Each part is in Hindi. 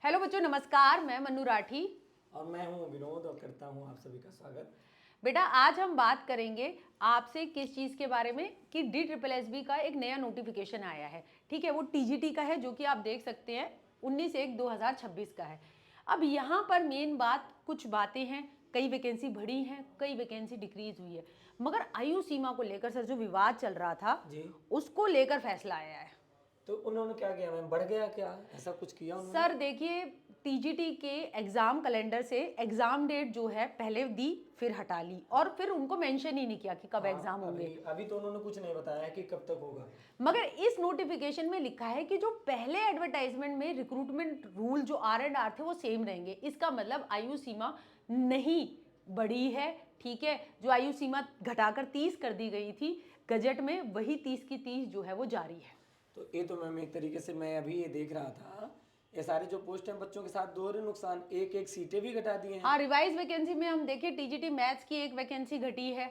हेलो बच्चों, नमस्कार। मैं मन्नू राठी और मैं हूं विनोद और करता हूं आप सभी का स्वागत। बेटा, आज हम बात करेंगे आपसे किस चीज़ के बारे में कि DSSB का एक नया नोटिफिकेशन आया है। ठीक है, वो TGT का है, जो कि आप देख सकते हैं 19/1/2026 का है। अब यहाँ पर मेन बात, कुछ बातें हैं, कई वैकेंसी बढ़ी हैं, कई वैकेंसी डिक्रीज हुई है, मगर आयु सीमा को लेकर सर जो विवाद चल रहा था जी, उसको लेकर फैसला आया है। तो उन्होंने क्या किया मैम, बढ़ गया क्या, ऐसा कुछ किया उन्होंने? सर देखिए, TGT के एग्जाम कैलेंडर से एग्जाम डेट जो है पहले दी, फिर हटा ली, और फिर उनको मेंशन ही नहीं किया कि कब हाँ, एग्जाम होंगे। अभी तो उन्होंने कुछ नहीं बताया कि कब तक होगा। मगर इस नोटिफिकेशन में लिखा है कि जो पहले एडवर्टाइजमेंट में रिक्रूटमेंट रूल जो R&R थे वो सेम रहेंगे। इसका मतलब आयु सीमा नहीं बढ़ी है। ठीक है, जो आयु सीमा घटाकर 30 कर दी गई थी गजट में, वही 30 की 30 जो है वो जारी है। तो ये तो मैम एक तरीके से मैं अभी ये देख रहा था, ये सारे जो पोस्ट हैं बच्चों के साथ दोहरे नुकसान, एक एक सीटें भी घटा दी हैं। हाँ, रिवाइज वैकेंसी में हम देखें TGT मैथ्स की एक वैकेंसी घटी है,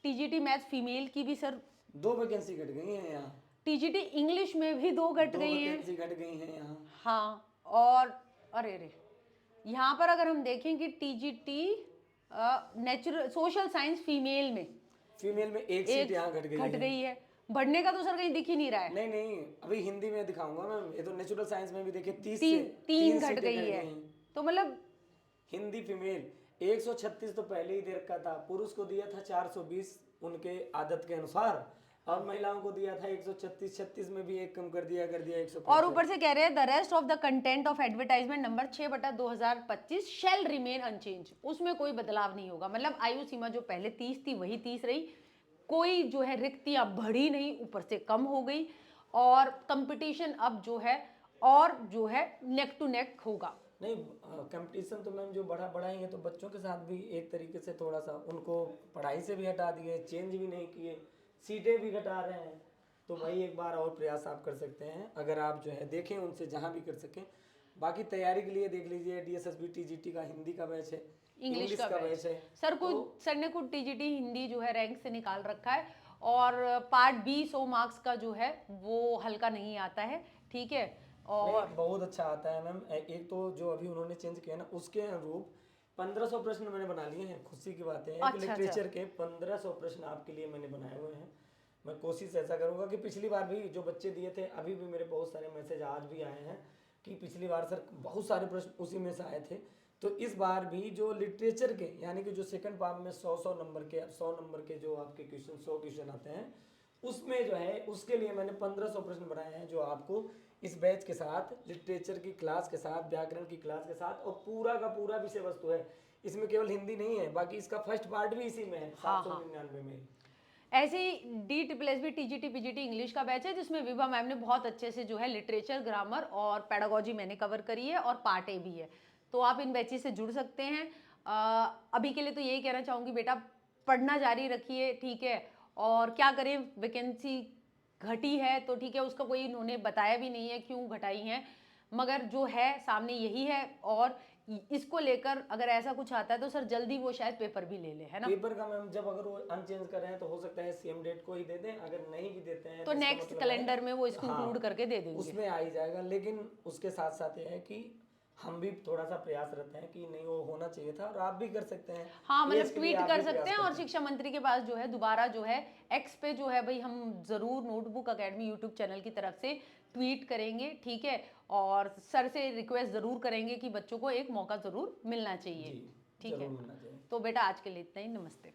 TGT मैथ्स फीमेल की भी सर 2 वैकेंसी घट गई हैं यहाँ। TGT इंग्लिश में भी 2 घट 2 गई हैं। वैकेंसी घट गई हैं यहाँ। हाँ, और अरे रे, यहाँ पर अगर हम देखें कि TGT natural social science female में एक सीट यहाँ घट गई है। है। बढ़ने का तो सर कहीं दिख ही नहीं रहा है। नहीं, अभी हिंदी में दिखाऊंगा मैम। ये तो नेचुरल साइंस में भी देखिए 30 तीन से तीन 3 घट सीटें गई घट है। गई हैं। तो मतलब हिंदी फीमेल 136 तो पहले ही दे रखा था, पुरुष को दिया था 420 उनके आदत के अनुसार, और महिलाओं को दिया था 136, 36 में भी एक कम कर दिया 165। और ऊपर से कह रहे हैं the rest of the content of advertisement number 6/2025 shall remain unchanged. उसमें कोई बदलाव नहीं होगा। मतलब आयु सीमा जो पहले 30 थी वही 30 रही, कोई जो है रिक्तियां बढ़ी नहीं, ऊपर से कम हो गई, और कंपटीशन अब जो है और जो है नेक टू नेक होगा। नहीं, कंपटीशन तो मैम जो बड़ा ही है, तो बच्चों के साथ भी एक तरीके से थोड़ा सा उनको पढ़ाई से भी हटा दिए, चेंज भी नहीं किए, सीटें भी घटा रहे हैं। तो वही एक बार और प्रयास आप कर सकते हैं, अगर आप जो है देखें उनसे जहाँ भी कर सकें। बाकी तैयारी के लिए देख लीजिए, DSSB TGT का हिंदी का बैच है, इंग्लिश का बैच है। सर सर ने खुद TGT हिंदी जो है रैंक से निकाल रखा है, और पार्ट B 100 मार्क्स का जो है वो हल्का नहीं आता है। ठीक है, और बहुत अच्छा आता है मैम। एक तो जो अभी उन्होंने चेंज किया ना, उसके अनुरूप 1500 प्रश्न मैंने बना लिए हैं। खुशी की बात है कि लिटरेचर के 1500 प्रश्न आपके लिए मैंने बनाए हुए हैं। मैं कोशिश ऐसा करूंगा कि पिछली बार भी जो बच्चे दिए थे, अभी भी मेरे बहुत सारे मैसेज आज भी आए हैं कि पिछली बार सर बहुत सारे प्रश्न उसी में से आए थे। तो इस बार भी जो लिटरेचर के, यानी कि जो सेकंड पार्ट में 100 नंबर के जो आपके क्वेश्चन 100 क्वेश्चन आते हैं, उसमें जो है उसके लिए मैंने 1500 प्रश्न बनाए हैं, जो आपको इस बैच के साथ, लिटरेचर की क्लास के साथ, व्याकरण की क्लास के साथ, और पूरा का पूरा विषय वस्तु है। इसमें केवल हिंदी नहीं है, बाकी इसका फर्स्ट पार्ट भी इसी में है। 799 में ऐसे ही DSSB TGT PGT इंग्लिश का बैच है, जिसमें विभा मैम ने बहुत अच्छे से जो है लिटरेचर, ग्रामर और पेडागोजी मैंने कवर करी है, और पार्ट A भी है। तो आप इन बैचेस से जुड़ सकते हैं। अभी के लिए तो यही कहना चाहूँगी, बेटा पढ़ना जारी रखिए। ठीक है, और क्या करें, वैकेंसी घटी है तो ठीक है, उसका कोई इन्होंने बताया भी नहीं है क्यों घटाई हैं, मगर जो है सामने यही है। और इसको लेकर अगर ऐसा कुछ आता है तो सर जल्दी वो शायद पेपर भी ले ले, है ना। पेपर का मैम जब अगर वो अनचेंज कर रहे हैं तो हो सकता है सेम डेट को ही दे दें, अगर नहीं भी देते हैं तो नेक्स्ट कैलेंडर में वो इसको इंक्लूड करके दे देंगे, उसमें आ ही जाएगा। लेकिन उसके साथ साथ ये है कि हम भी थोड़ा सा प्रयास रहते हैं कि नहीं, वो होना चाहिए था, और आप भी कर सकते हैं। हाँ, मतलब ट्वीट कर सकते हैं, और शिक्षा मंत्री के पास जो है दोबारा जो है X पे जो है भाई, हम जरूर नोटबुक एकेडमी यूट्यूब चैनल की तरफ से ट्वीट करेंगे। ठीक है, और सर से रिक्वेस्ट जरूर करेंगे कि बच्चों को एक मौका जरूर मिलना चाहिए। ठीक है, तो बेटा आज के लिए इतना ही। नमस्ते।